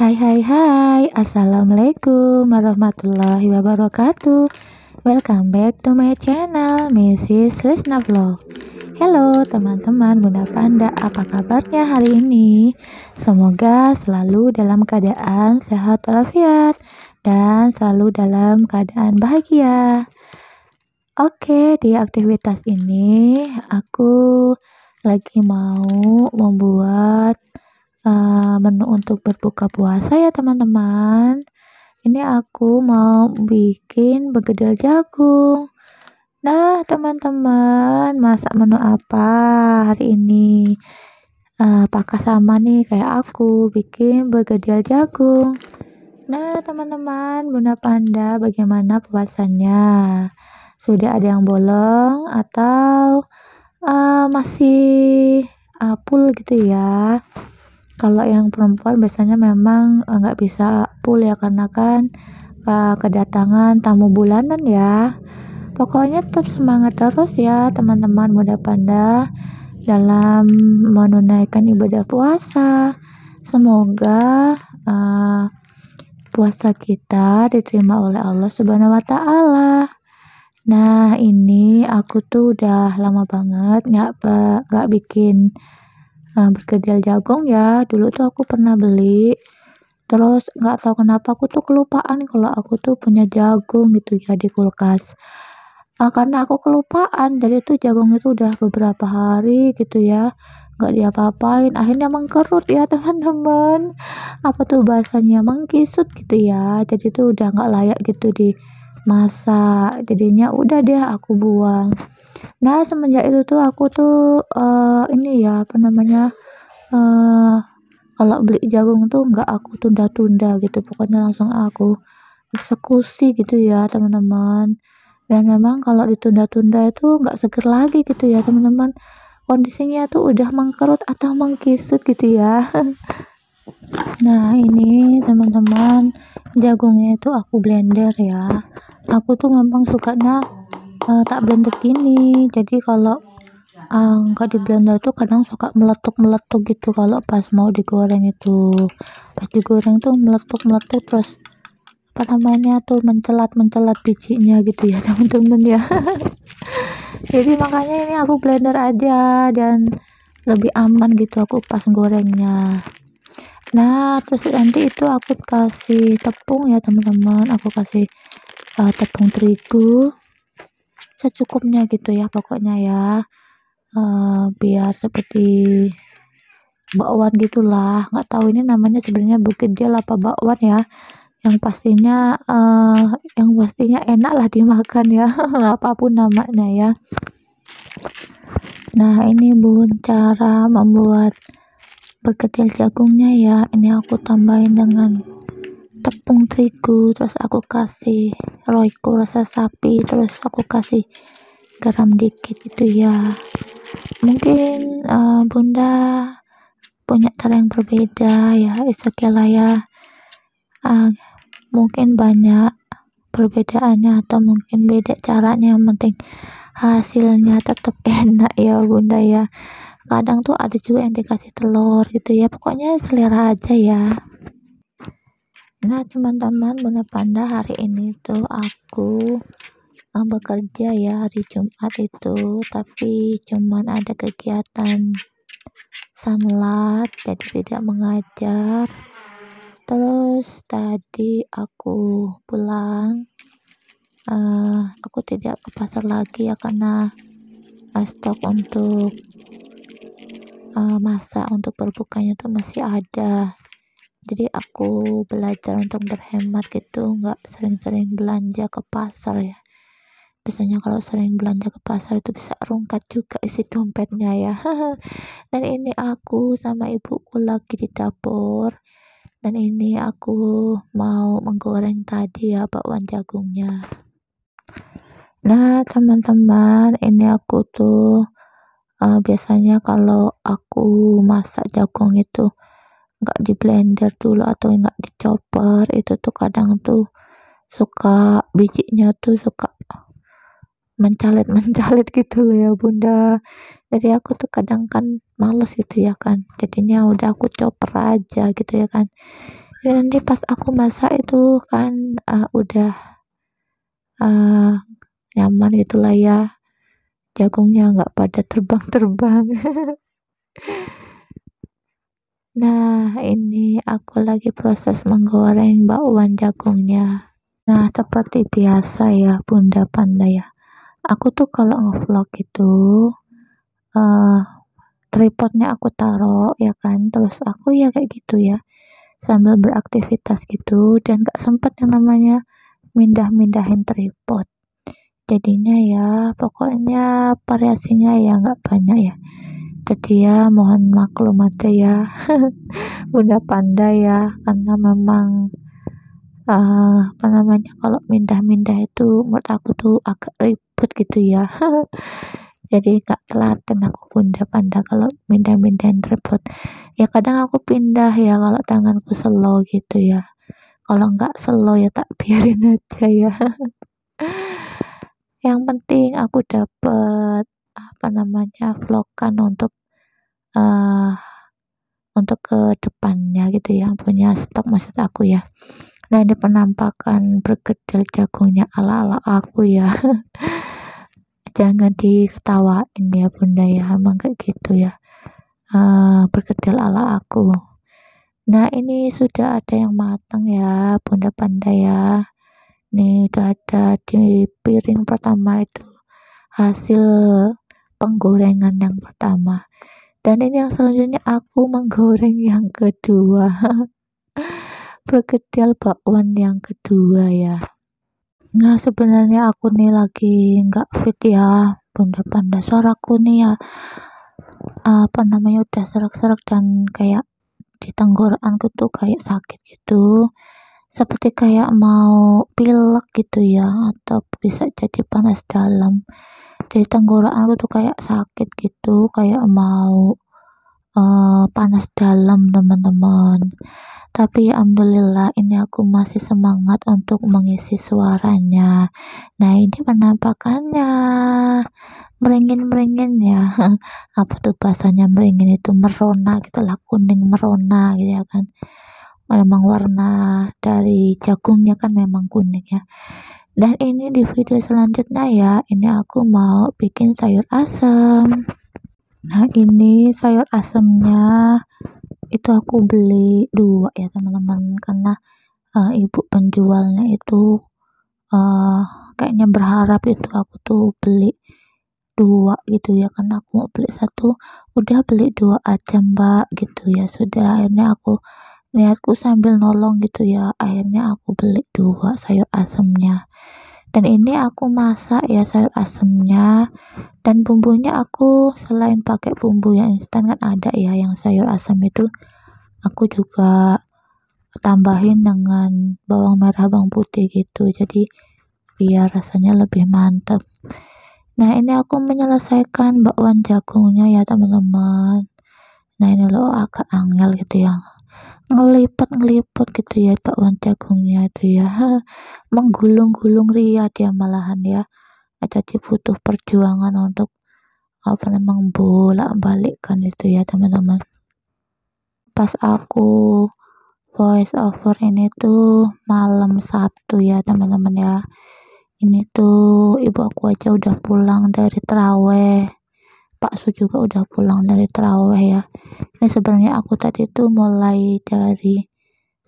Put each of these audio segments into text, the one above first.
Hai hai hai, Assalamualaikum warahmatullahi wabarakatuh. Welcome back to my channel, Mrs. Lisna Vlog. Halo teman-teman Bunda Panda, apa kabarnya hari ini? Semoga selalu dalam keadaan sehat walafiat dan selalu dalam keadaan bahagia. Oke, di aktivitas ini aku lagi mau membuat menu untuk berbuka puasa ya teman-teman. Ini aku mau bikin begedel jagung. Nah teman-teman, masak menu apa hari ini? Apakah sama nih kayak aku bikin begedel jagung? Nah teman-teman, Bunda Panda bagaimana puasanya? Sudah ada yang bolong atau masih full gitu ya? Kalau yang perempuan biasanya memang nggak bisa full ya, karena kan kedatangan tamu bulanan ya. Pokoknya tetap semangat terus ya teman-teman Bunda Panda dalam menunaikan ibadah puasa. Semoga puasa kita diterima oleh Allah Subhanahu wa Ta'ala. Nah ini aku tuh udah lama banget nggak bikin berkedel jagung ya. Dulu tuh aku pernah beli, terus nggak tahu kenapa aku tuh kelupaan kalau aku tuh punya jagung gitu ya di kulkas. Karena aku kelupaan, jadi tuh jagung itu udah beberapa hari gitu ya nggak diapa-apain, akhirnya mengkerut ya teman-teman. Apa tuh bahasanya, mengkisut gitu ya, jadi tuh udah nggak layak gitu dimasak, jadinya udah deh aku buang. Nah semenjak itu tuh aku tuh ini ya apa namanya, kalau beli jagung tuh nggak aku tunda-tunda gitu, pokoknya langsung aku eksekusi gitu ya teman-teman. Dan memang kalau ditunda-tunda itu nggak seger lagi gitu ya teman-teman, kondisinya tuh udah mengkerut atau mengkisut gitu ya. Nah ini teman-teman, jagungnya itu aku blender ya. Aku tuh memang sukanya tak blender gini, jadi kalau nggak di blender tuh kadang suka meletuk-meletuk gitu kalau pas mau digoreng itu. Pas digoreng tuh meletuk-meletuk, terus apa namanya tuh mencelat bijinya gitu ya teman-teman ya. Jadi makanya ini aku blender aja dan lebih aman gitu aku pas gorengnya. Nah terus nanti itu aku kasih tepung ya teman-teman, aku kasih tepung terigu secukupnya gitu ya pokoknya ya, biar seperti bakwan gitulah, nggak tahu ini namanya sebenarnya begedel apa bakwan ya, yang pastinya enak lah dimakan ya. Apapun namanya ya. Nah ini bun cara membuat begedel jagungnya ya. Ini aku tambahin dengan tepung terigu, terus aku kasih royco rasa sapi, terus aku kasih garam dikit gitu ya. Mungkin bunda punya cara yang berbeda ya, it's okay lah ya. Mungkin banyak perbedaannya atau mungkin beda caranya, yang penting hasilnya tetap enak ya bunda ya. Kadang tuh ada juga yang dikasih telur gitu ya, pokoknya selera aja ya. Nah teman-teman Bunda Panda, hari ini tuh aku bekerja ya hari Jumat itu, tapi cuman ada kegiatan sanlat jadi tidak mengajar. Terus tadi aku pulang, aku tidak ke pasar lagi ya karena stok untuk masak untuk berbukanya tuh masih ada. Jadi aku belajar untuk berhemat gitu, nggak sering-sering belanja ke pasar ya. Biasanya kalau sering belanja ke pasar itu bisa rungkat juga isi dompetnya ya. Dan ini aku sama ibuku lagi di dapur, dan ini aku mau menggoreng tadi ya bakwan jagungnya. Nah teman-teman, ini aku tuh biasanya kalau aku masak jagung itu nggak di blender dulu atau nggak dicoper, itu tuh kadang tuh suka bijinya tuh suka mencalit gitu loh ya bunda. Jadi aku tuh kadang kan males gitu ya kan, jadinya udah aku chopper aja gitu ya kan. Dan nanti pas aku masak itu kan udah uh, nyaman gitulah ya, jagungnya nggak pada terbang-terbang. Nah, ini aku lagi proses menggoreng bakwan jagungnya. Nah, seperti biasa ya, Bunda Panda ya. Aku tuh kalau ngevlog itu, eh tripodnya aku taruh ya kan, terus aku ya kayak gitu ya, sambil beraktivitas gitu, dan gak sempet yang namanya mindah-mindahin tripod. Jadinya ya, pokoknya variasinya ya nggak banyak ya. Jadi ya, mohon maklum aja ya, Bunda Panda ya, karena memang apa namanya, kalau mindah-mindah itu menurut aku tuh agak ribet gitu ya. Jadi gak telaten aku Bunda Panda kalau mindah-mindahin tripod. Ya kadang aku pindah ya kalau tanganku slow gitu ya. Kalau nggak slow ya tak biarin aja ya. Yang penting aku dapet apa namanya, vlogan uh, untuk ke depannya gitu ya, punya stok maksud aku ya. Nah, ini penampakan bergedel jagungnya ala-ala aku ya. Jangan diketawain ya Bunda ya, emang kayak gitu ya. Bergedel ala aku. Nah, ini sudah ada yang matang ya Bunda Panda ya. Nih udah ada di piring pertama itu hasil penggorengan yang pertama. Dan ini yang selanjutnya aku menggoreng yang kedua. Bergedel bakwan yang kedua ya. Nah, sebenarnya aku nih lagi nggak fit ya Bunda Panda, suaraku nih ya apa namanya, udah serak-serak dan kayak di tenggorokanku tuh kayak sakit gitu, seperti kayak mau pilek gitu ya, atau bisa jadi panas dalam. Jadi tenggorokanku tuh kayak sakit gitu, kayak mau panas dalam teman-teman. Tapi alhamdulillah ini aku masih semangat untuk mengisi suaranya. Nah, ini penampakannya. Merengin-merengin ya. Apa tuh bahasanya merengin itu, merona gitulah, kuning merona gitu ya kan. Memang warna dari jagungnya kan memang kuning ya. Dan ini di video selanjutnya ya, ini aku mau bikin sayur asam. Nah, ini sayur asamnya itu aku beli 2 ya teman-teman, karena ibu penjualnya itu uh, kayaknya berharap itu aku tuh beli 2 gitu ya, karena aku mau beli 1 udah beli 2 aja mbak gitu ya. Sudah, akhirnya aku niatku sambil nolong gitu ya, akhirnya aku beli 2 sayur asamnya. Dan ini aku masak ya sayur asamnya, dan bumbunya aku selain pakai bumbu yang instan kan ada ya yang sayur asam itu, aku juga tambahin dengan bawang merah bawang putih gitu, jadi biar rasanya lebih mantap. Nah, ini aku menyelesaikan bakwan jagungnya ya teman-teman. Nah, ini loh agak angel gitu ya, ngelipet gitu ya bakwan jagungnya itu ya. Menggulung-gulung ria dia malahan ya. Jadi butuh perjuangan untuk apa memang bolak-balikkan itu ya teman-teman. Pas aku voice over ini tuh malam Sabtu ya teman-teman ya. Ini tuh ibu aku aja udah pulang dari teraweh, Pak Su juga udah pulang dari teraweh ya. Ini sebenarnya aku tadi tuh mulai dari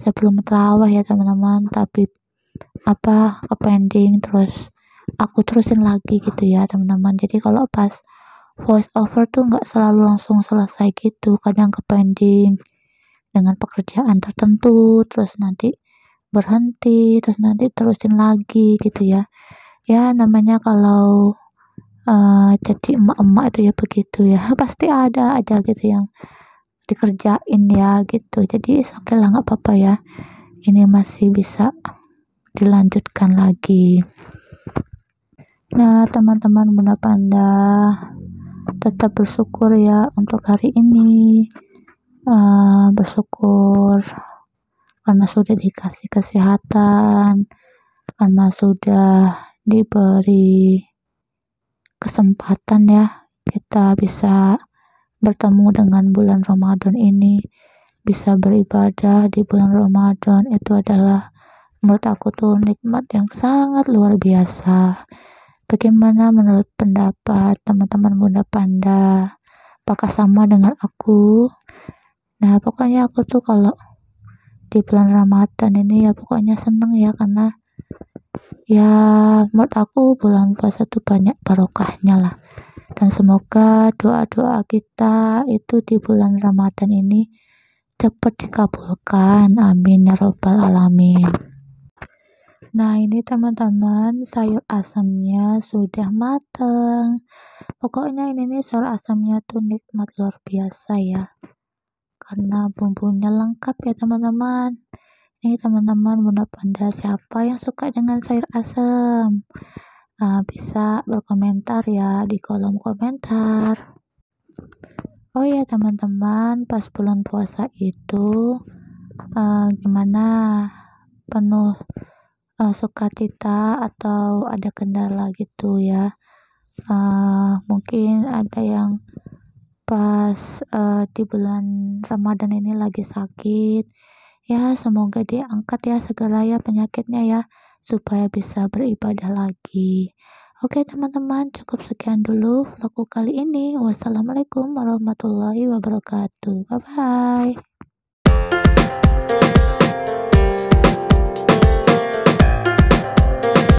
sebelum teraweh ya teman-teman, tapi apa ke pending, terus aku terusin lagi gitu ya teman-teman. Jadi kalau pas voice over tuh nggak selalu langsung selesai gitu, kadang ke pending dengan pekerjaan tertentu, terus nanti berhenti, terus nanti terusin lagi gitu ya. Ya namanya kalau jadi emak-emak itu ya begitu ya. Pasti ada aja gitu yang dikerjain ya gitu. Jadi oke lah, nggak apa-apa ya. Ini masih bisa dilanjutkan lagi. Nah, teman-teman Bunda Panda, tetap bersyukur ya untuk hari ini. Bersyukur karena sudah dikasih kesehatan, karena sudah diberi kesempatan ya kita bisa bertemu dengan bulan Ramadan ini. bisa beribadah di bulan Ramadan itu adalah menurut aku tuh nikmat yang sangat luar biasa. Bagaimana menurut pendapat teman-teman Bunda Panda? Apakah sama dengan aku? Nah, pokoknya aku tuh kalau di bulan Ramadan ini ya pokoknya seneng ya, karena ya menurut aku bulan puasa tuh banyak barokahnya lah. Dan semoga doa-doa kita itu di bulan Ramadan ini cepat dikabulkan. Amin ya robbal alamin. Nah, ini teman-teman, sayur asamnya sudah mateng. Pokoknya ini nih sayur asamnya tuh nikmat luar biasa ya. Karena bumbunya lengkap ya teman-teman. Ini teman-teman Bunda Panda siapa yang suka dengan sayur asam? Bisa berkomentar ya di kolom komentar. Oh ya teman-teman, pas bulan puasa itu gimana? Penuh sukacita atau ada kendala gitu ya? Mungkin ada yang pas di bulan Ramadan ini lagi sakit. Ya, semoga diangkat ya segera ya penyakitnya ya, supaya bisa beribadah lagi. Oke teman-teman, cukup sekian dulu vlogku kali ini. Wassalamualaikum warahmatullahi wabarakatuh. Bye bye.